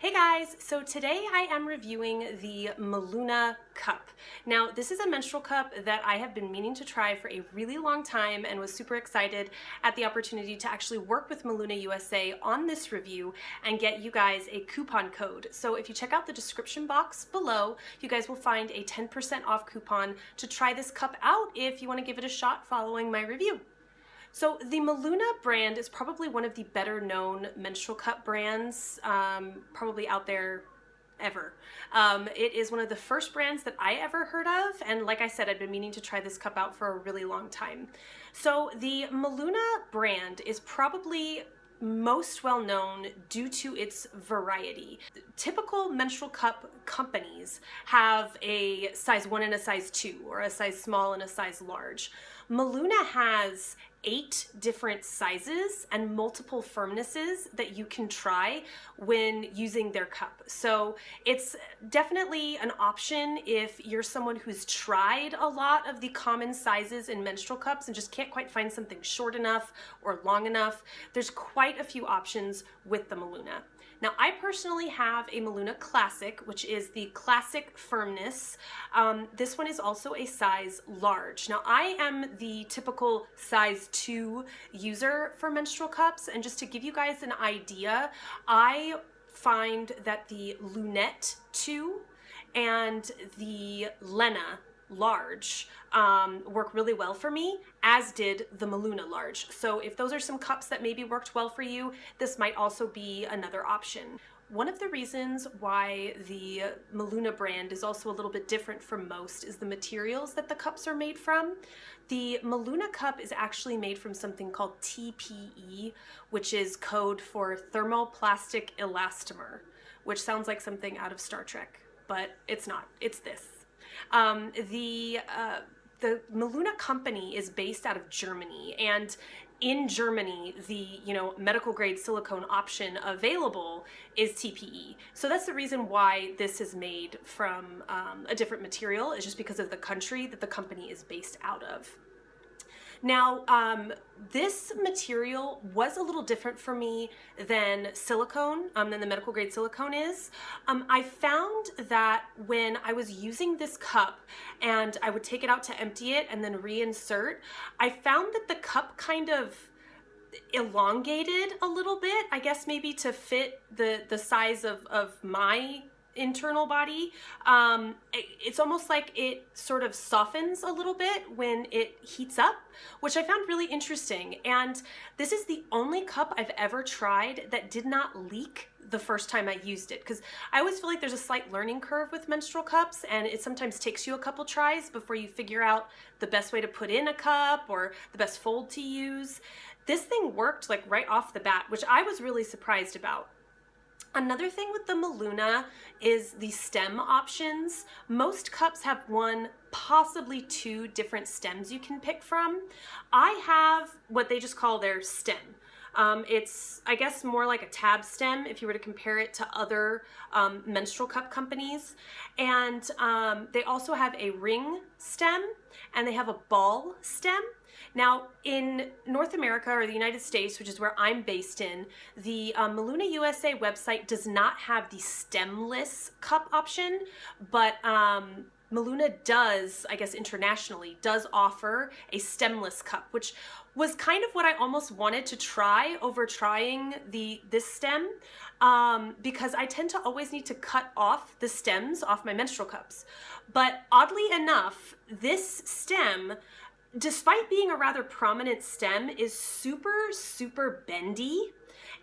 Hey guys, so today I am reviewing the MeLuna cup. Now this is a menstrual cup that I have been meaning to try for a really long time and was super excited at the opportunity to actually work with MeLuna USA on this review and get you guys a coupon code. So if you check out the description box below, you guys will find a 10% off coupon to try this cup out if you want to give it a shot following my review. So the MeLuna brand is probably one of the better known menstrual cup brands probably out there ever. It is one of the first brands that I ever heard of, and like I said, I've been meaning to try this cup out for a really long time. So the MeLuna brand is probably most well known due to its variety. Typical menstrual cup companies have a size 1 and a size 2, or a size small and a size large. MeLuna has 8 different sizes and multiple firmnesses that you can try when using their cup. So it's definitely an option if you're someone who's tried a lot of the common sizes in menstrual cups and just can't quite find something short enough or long enough. There's quite a few options with the MeLuna. Now, I personally have a MeLuna Classic, which is the classic firmness. This one is also a size large. Now, I am the typical size 2 user for menstrual cups, and just to give you guys an idea, I find that the Lunette 2 and the Lena large work really well for me, as did the MeLuna large. So if those are some cups that maybe worked well for you, this might also be another option. One of the reasons why the MeLuna brand is also a little bit different from most is the materials that the cups are made from. The MeLuna cup is actually made from something called TPE, which is code for thermoplastic elastomer, which sounds like something out of Star Trek, but it's not. It's this. The MeLuna company is based out of Germany, and in Germany, the medical grade silicone option available is TPE. So that's the reason why this is made from a different material, is just because of the country that the company is based out of. Now, this material was a little different for me than silicone, than the medical grade silicone is. I found that when I was using this cup and I would take it out to empty it and then reinsert, I found that the cup kind of elongated a little bit, I guess maybe to fit the size of my internal body. It's almost like it sort of softens a little bit when it heats up, which I found really interesting. And this is the only cup I've ever tried that did not leak the first time I used it, because I always feel like there's a slight learning curve with menstrual cups, and it sometimes takes you a couple tries before you figure out the best way to put in a cup or the best fold to use. This thing worked like right off the bat, which I was really surprised about. Another thing with the MeLuna is the stem options. Most cups have 1, possibly 2 different stems you can pick from. I have what they just call their stem. It's, I guess, more like a tab stem if you were to compare it to other menstrual cup companies. And they also have a ring stem, and they have a ball stem. Now, in North America, or the United States, which is where I'm based in, the MeLuna USA website does not have the stemless cup option, but MeLuna does, I guess internationally, does offer a stemless cup, which was kind of what I almost wanted to try over trying this stem, because I tend to always need to cut off the stems off my menstrual cups. But oddly enough, this stem, despite being a rather prominent stem, is super bendy,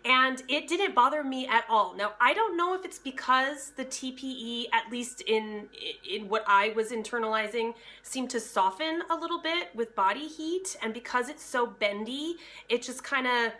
and it didn't bother me at all. Now, I don't know if it's because the TPE, at least in what I was internalizing, seemed to soften a little bit with body heat, and because it's so bendy, it just kind of,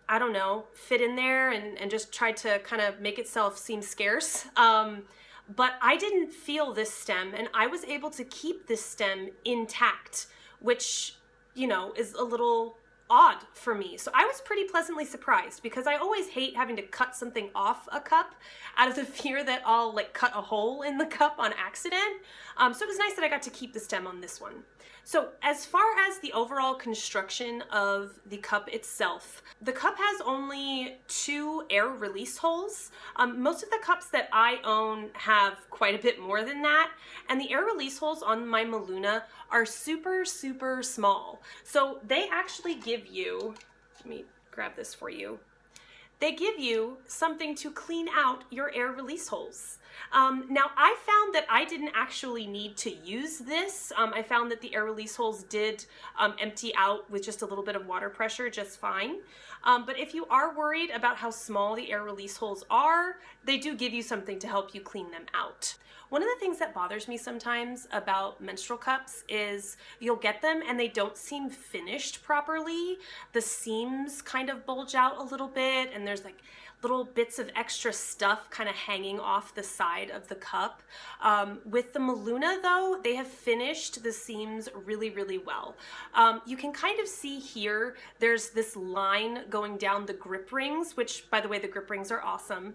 I don't know, fit in there and just tried to kind of make itself seem scarce. But I didn't feel this stem, and I was able to keep this stem intact, which, is a little odd for me. So I was pretty pleasantly surprised, because I always hate having to cut something off a cup out of the fear that I'll cut a hole in the cup on accident. So it was nice that I got to keep the stem on this one. So as far as the overall construction of the cup itself, the cup has only 2 air release holes. Most of the cups that I own have quite a bit more than that, and the air release holes on my MeLuna are super, super small. So they actually give you, let me grab this for you. They give you something to clean out your air release holes. Now, I found that I didn't actually need to use this. I found that the air release holes did empty out with just a little bit of water pressure just fine. But if you are worried about how small the air release holes are, they do give you something to help you clean them out. One of the things that bothers me sometimes about menstrual cups is you'll get them and they don't seem finished properly. The seams kind of bulge out a little bit, and there's like little bits of extra stuff kind of hanging off the side of the cup. With the MeLuna though, they have finished the seams really, really well. You can kind of see here, there's this line going down the grip rings, which by the way, the grip rings are awesome.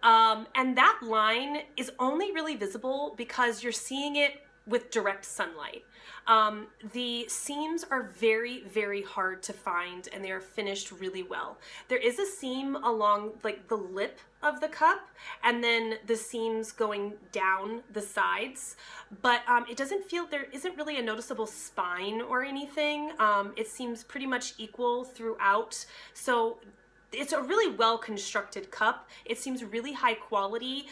And that line is only really visible because you're seeing it with direct sunlight. The seams are very, very hard to find, and they are finished really well. There is a seam along like the lip of the cup, and then the seams going down the sides, but it doesn't feel, there isn't really a noticeable spine or anything. It seems pretty much equal throughout. So it's a really well-constructed cup. It seems really high quality.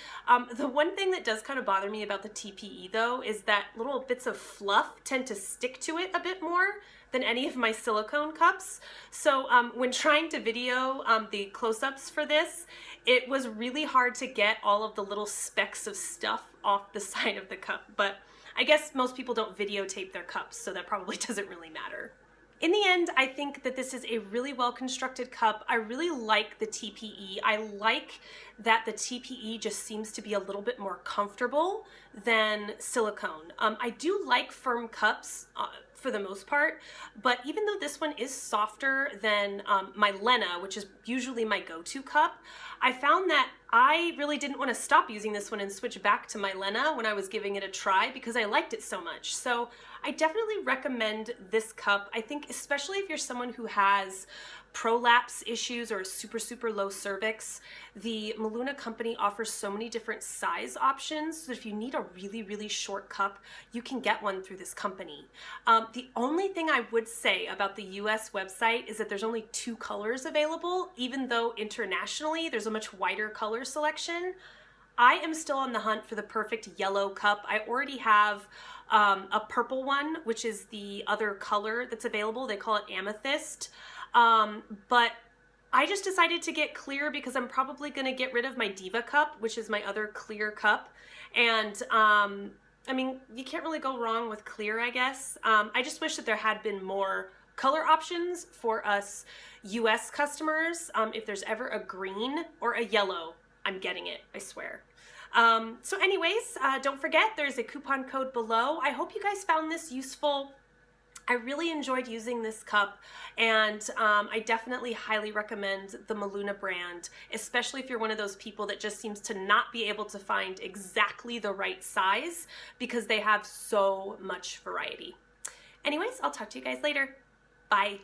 The one thing that does kind of bother me about the TPE though is that little bits of fluff tend to stick to it a bit more than any of my silicone cups. So when trying to video the close-ups for this, it was really hard to get all of the little specks of stuff off the side of the cup. But I guess most people don't videotape their cups, so that probably doesn't really matter. In the end, I think that this is a really well-constructed cup. I really like the TPE. I like that the TPE just seems to be a little bit more comfortable than silicone. I do like firm cups for the most part, but even though this one is softer than my Lena, which is usually my go-to cup, I found that I really didn't want to stop using this one and switch back to my Lena when I was giving it a try because I liked it so much. So I definitely recommend this cup. I think especially if you're someone who has prolapse issues or a super, super low cervix, the MeLuna company offers so many different size options. So if you need a really, really short cup, you can get one through this company. The only thing I would say about the US website is that there's only 2 colors available, even though internationally there's a much wider color selection. I am still on the hunt for the perfect yellow cup. I already have a purple one, which is the other color that's available. They call it amethyst. But I just decided to get clear because I'm probably going to get rid of my Diva cup, which is my other clear cup. And I mean, you can't really go wrong with clear, I guess. I just wish that there had been more color options for us US customers. If there's ever a green or a yellow, I'm getting it, I swear. So anyways, don't forget there's a coupon code below. I hope you guys found this useful. I really enjoyed using this cup, and I definitely highly recommend the MeLuna brand, especially if you're one of those people that just seems to not be able to find exactly the right size because they have so much variety. Anyways, I'll talk to you guys later. Bye.